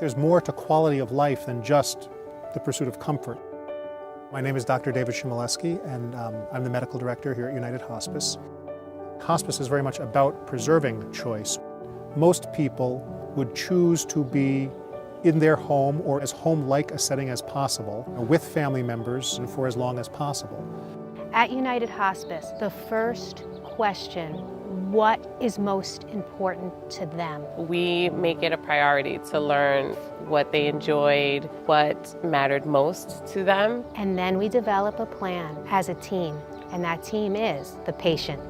There's more to quality of life than just the pursuit of comfort. My name is Dr. David Molesky, and I'm the medical director here at United Hospice. Hospice is very much about preserving choice. Most people would choose to be in their home or as home-like a setting as possible, with family members and for as long as possible. At United Hospice, the first question, what is most important to them? We make it a priority to learn what they enjoyed, what mattered most to them. And then we develop a plan as a team, and that team is the patient,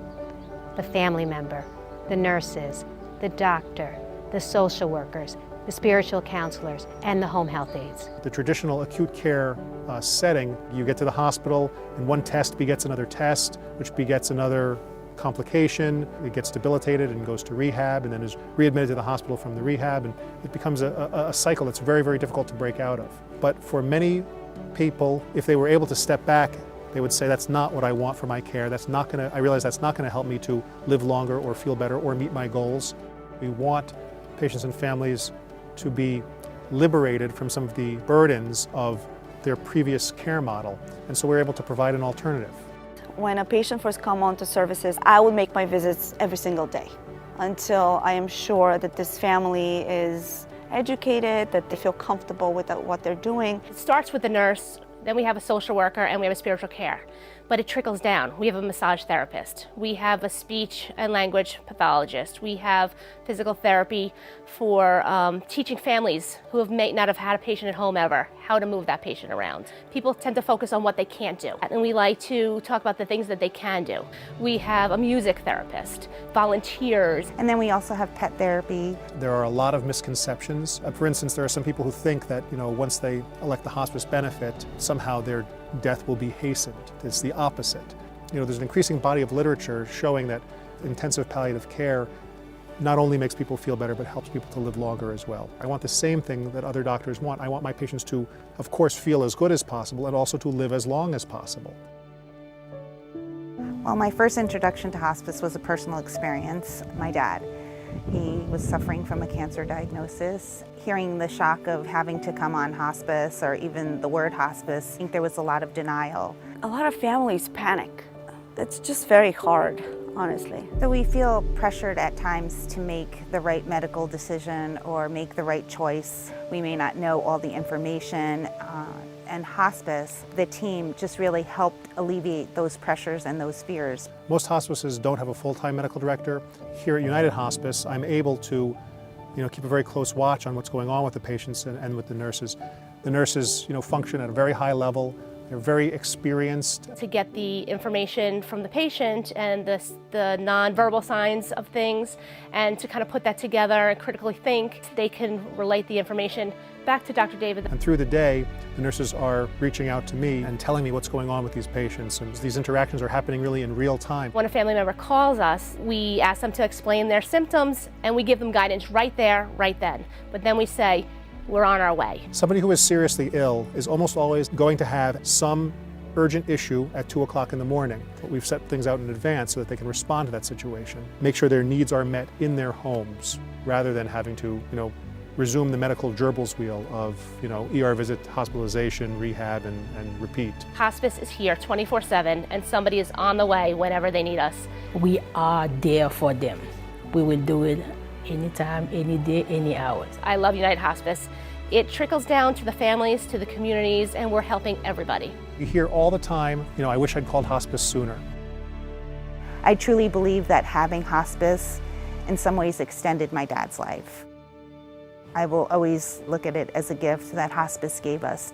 the family member, the nurses, the doctor, the social workers, the spiritual counselors, and the home health aides. The traditional acute care setting, you get to the hospital and one test begets another test, which begets another complication. It gets debilitated and goes to rehab and then is readmitted to the hospital from the rehab, and it becomes a cycle that's very, very difficult to break out of. But for many people, if they were able to step back, they would say, that's not what I want for my care. I realize that's not going to help me to live longer or feel better or meet my goals. We want patients and families to be liberated from some of the burdens of their previous care model, and so we're able to provide an alternative. When a patient first comes onto services, I would make my visits every single day until I am sure that this family is educated, that they feel comfortable with what they're doing. It starts with the nurse, then we have a social worker, and we have a spiritual care. But it trickles down. We have a massage therapist. We have a speech and language pathologist. We have physical therapy for teaching families who may not have had a patient at home ever how to move that patient around. People tend to focus on what they can't do, and we like to talk about the things that they can do. We have a music therapist, volunteers. And then we also have pet therapy. There are a lot of misconceptions. For instance, there are some people who think that once they elect the hospice benefit, somehow their death will be hastened. It's the opposite. There's an increasing body of literature showing that intensive palliative care not only makes people feel better, but helps people to live longer as well. I want the same thing that other doctors want. I want my patients to, of course, feel as good as possible and also to live as long as possible. Well, my first introduction to hospice was a personal experience. My dad, he was suffering from a cancer diagnosis. Hearing the shock of having to come on hospice, or even the word hospice, I think there was a lot of denial. A lot of families panic. It's just very hard, honestly. So we feel pressured at times to make the right medical decision or make the right choice. We may not know all the information. And hospice, the team just really helped alleviate those pressures and those fears. Most hospices don't have a full-time medical director. Here at United Hospice, I'm able to keep a very close watch on what's going on with the patients and with the nurses. The nurses function at a very high level. They're very experienced. To get the information from the patient and the nonverbal signs of things, and to kind of put that together and critically think, they can relate the information back to Dr. David. And through the day, the nurses are reaching out to me and telling me what's going on with these patients, and these interactions are happening really in real time. When a family member calls us, we ask them to explain their symptoms, and we give them guidance right there, right then. But then we say, we're on our way. Somebody who is seriously ill is almost always going to have some urgent issue at 2 o'clock in the morning. But we've set things out in advance so that they can respond to that situation. Make sure their needs are met in their homes, rather than having to, resume the medical gerbils wheel of, ER visit, hospitalization, rehab, and repeat. Hospice is here 24/7, and somebody is on the way whenever they need us. We are there for them. We will do it anytime, any day, any hours. I love United Hospice. It trickles down to the families, to the communities, and we're helping everybody. You hear all the time, I wish I'd called hospice sooner. I truly believe that having hospice in some ways extended my dad's life. I will always look at it as a gift that hospice gave us.